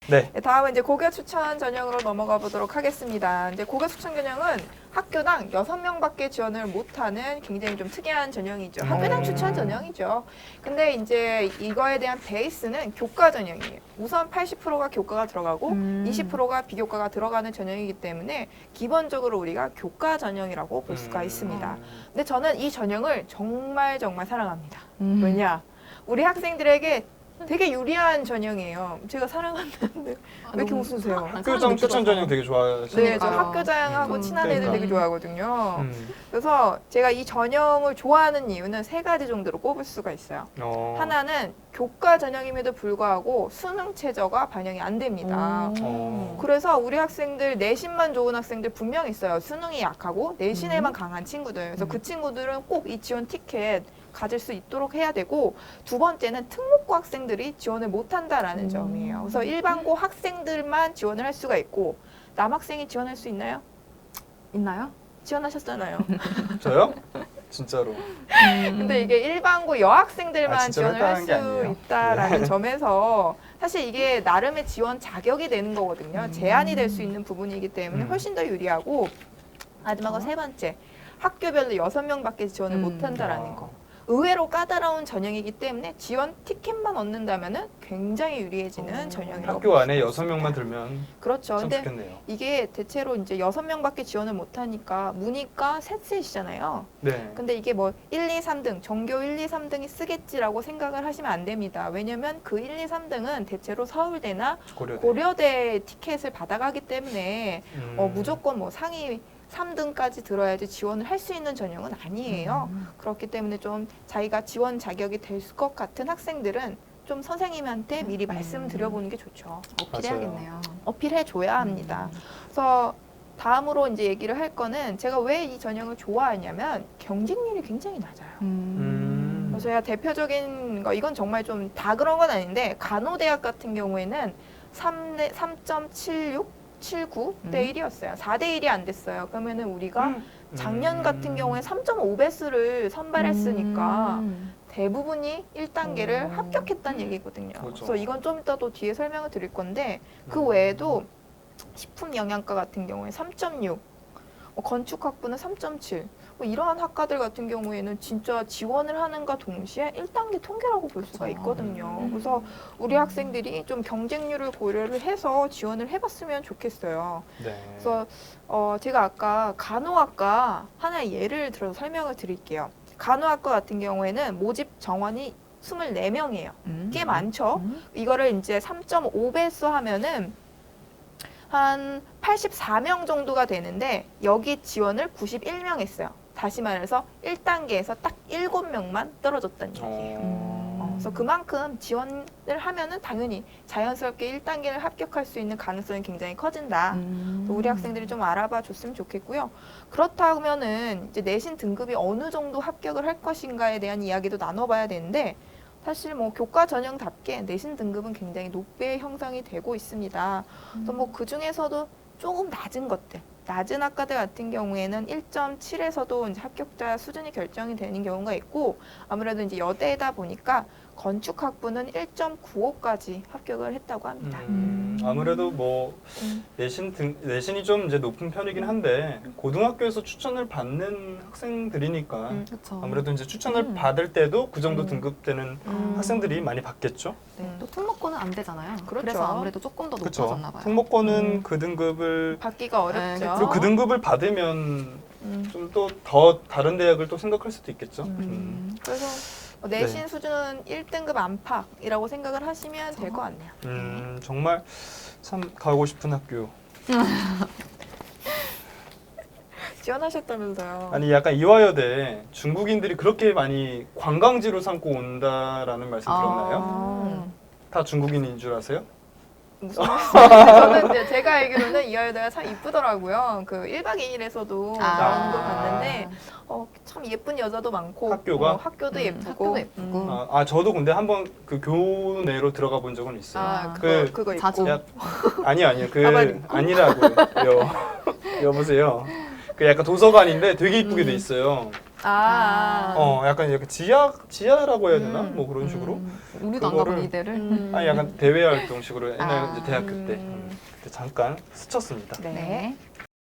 네. 네, 다음은 이제 고교 추천 전형으로 넘어가 보도록 하겠습니다. 이제 고교 추천 전형은 학교당 6명밖에 지원을 못하는 굉장히 좀 특이한 전형이죠. 학교당 추천 전형이죠. 근데 이제 이거에 대한 베이스는 교과 전형이에요. 우선 80%가 교과가 들어가고 20%가 비교과가 들어가는 전형이기 때문에 기본적으로 우리가 교과 전형이라고 볼 수가 있습니다. 근데 저는 이 전형을 정말 사랑합니다. 왜냐? 우리 학생들에게 되게 유리한 전형이에요. 제가 사랑한다는데 왜 이렇게 웃으세요? 학교장 추천 전형 되게 좋아하시니까. 네, 저 학교장하고 친한 애들 그러니까. 되게 좋아하거든요. 그래서 제가 이 전형을 좋아하는 이유는 3가지 정도로 꼽을 수가 있어요. 하나는 교과 전형임에도 불구하고 수능 최저가 반영이 안 됩니다. 그래서 우리 학생들 내신만 좋은 학생들 분명 있어요. 수능이 약하고 내신에만 강한 친구들. 그래서 그 친구들은 꼭 이 지원 티켓 가질 수 있도록 해야 되고, 두 번째는 특목고 학생들이 지원을 못한다라는 점이에요. 그래서 일반고 학생들만 지원을 할 수가 있고 남학생이 지원할 수 있나요? 있나요? 지원하셨잖아요. 저요? 진짜로. 근데 이게 일반고 여학생들만 진짜로 지원을 할 했다는 게 수 아니에요. 있다라는 네. 점에서 사실 이게 나름의 지원 자격이 되는 거거든요. 제한이 될 수 있는 부분이기 때문에 훨씬 더 유리하고, 마지막으로 세 번째, 학교별로 6명밖에 지원을 못한다라는 거. 의외로 까다로운 전형이기 때문에 지원 티켓만 얻는다면은 굉장히 유리해지는 전형이라고 학교 안에 6명만 들면 그렇죠. 참 근데 좋겠네요. 이게 대체로 이제 6명밖에 지원을 못하니까 문이과 셋셋이잖아요. 네. 근데 이게 뭐 1, 2, 3등, 전교 1, 2, 3등이 쓰겠지라고 생각을 하시면 안 됩니다. 왜냐면 그 1, 2, 3등은 대체로 서울대나 고려대 티켓을 받아가기 때문에 무조건 뭐 상위 3등까지 들어야지 지원을 할 수 있는 전형은 아니에요. 그렇기 때문에 좀 자기가 지원 자격이 될 것 같은 학생들은 좀 선생님한테 미리 말씀드려보는 게 좋죠. 어필해야겠네요. 어필해줘야 합니다. 그래서 다음으로 이제 얘기를 할 거는, 제가 왜 이 전형을 좋아하냐면 경쟁률이 굉장히 낮아요. 그래서 제가 대표적인 거, 이건 정말 좀 다 그런 건 아닌데, 간호대학 같은 경우에는 3.76? 79대 1이었어요. 4대 1이 안 됐어요. 그러면은 우리가 작년 같은 경우에 3.5배수를 선발했으니까 대부분이 1단계를 합격했다는 얘기거든요. 그렇죠. 그래서 이건 좀 이따 또 뒤에 설명을 드릴 건데, 그 외에도 식품 영양과 같은 경우에 3.6, 건축학부는 3.7, 이러한 학과들 같은 경우에는 진짜 지원을 하는가 동시에 1단계 통계라고 볼 수가 있거든요. 그래서 우리 학생들이 좀 경쟁률을 고려를 해서 지원을 해봤으면 좋겠어요. 네. 그래서 제가 아까 간호학과 하나의 예를 들어서 설명을 드릴게요. 간호학과 같은 경우에는 모집 정원이 24명이에요. 꽤 많죠? 이거를 이제 3.5배수 하면은 한 84명 정도가 되는데, 여기 지원을 91명 했어요. 다시 말해서 1단계에서 딱 7명만 떨어졌다는 얘기예요. 그래서 그만큼 지원을 하면은 당연히 자연스럽게 1단계를 합격할 수 있는 가능성이 굉장히 커진다. 우리 학생들이 좀 알아봐 줬으면 좋겠고요. 그렇다면은 이제 내신 등급이 어느 정도 합격을 할 것인가에 대한 이야기도 나눠봐야 되는데, 사실 뭐 교과 전형답게 내신 등급은 굉장히 높게 형성이 되고 있습니다. 그래서 뭐 그 중에서도 조금 낮은 것들, 낮은 학과들 같은 경우에는 1.7에서도 이제 합격자 수준이 결정이 되는 경우가 있고, 아무래도 이제 여대다 보니까 건축학부는 1.95까지 합격을 했다고 합니다. 아무래도 뭐 내신이 좀 이제 높은 편이긴 한데, 고등학교에서 추천을 받는 학생들이니까 그렇죠. 아무래도 이제 추천을 받을 때도 그 정도 등급되는 학생들이 많이 받겠죠. 네. 또 특목고는 안 되잖아요. 그렇죠. 그래서 아무래도 조금 더 그렇죠. 높아졌나 봐요. 특목고는 그 등급을 받기가 어렵죠. 그리고 그 등급을 받으면 좀 또 더 다른 대학을 또 생각할 수도 있겠죠. 그래서 내신 수준은 1등급 안팎이라고 생각을 하시면 될 것 같네요. 정말 참 가고 싶은 학교. 지원하셨다면서요. 아니 약간 이화여대 중국인들이 그렇게 많이 관광지로 삼고 온다라는 말씀 들었나요? 다 중국인인 줄 아세요? 무슨 말씀이세요? 저는 이제 제가 알기로는 이화여대가 참 이쁘더라고요. 그 1박 2일에서도 나오는 거 봤는데 참 예쁜 여자도 많고, 학교가? 학교도 예쁘고. 학교도 예쁘고. 저도 근데 한번 그 교내로 들어가 본 적은 있어요. 그거 자주. 있고. 아니요. 가발 입고? 아니라고요. 여보세요. 그 약간 도서관인데 되게 이쁘게 돼 있어요. 약간 지하라고 해야 되나? 뭐 그런 식으로. 우리도 안 가본 그거를- 이대를. 약간 대외 활동식으로 옛날 아. 이제 대학교 때 그때 잠깐 스쳤습니다. 네. 네.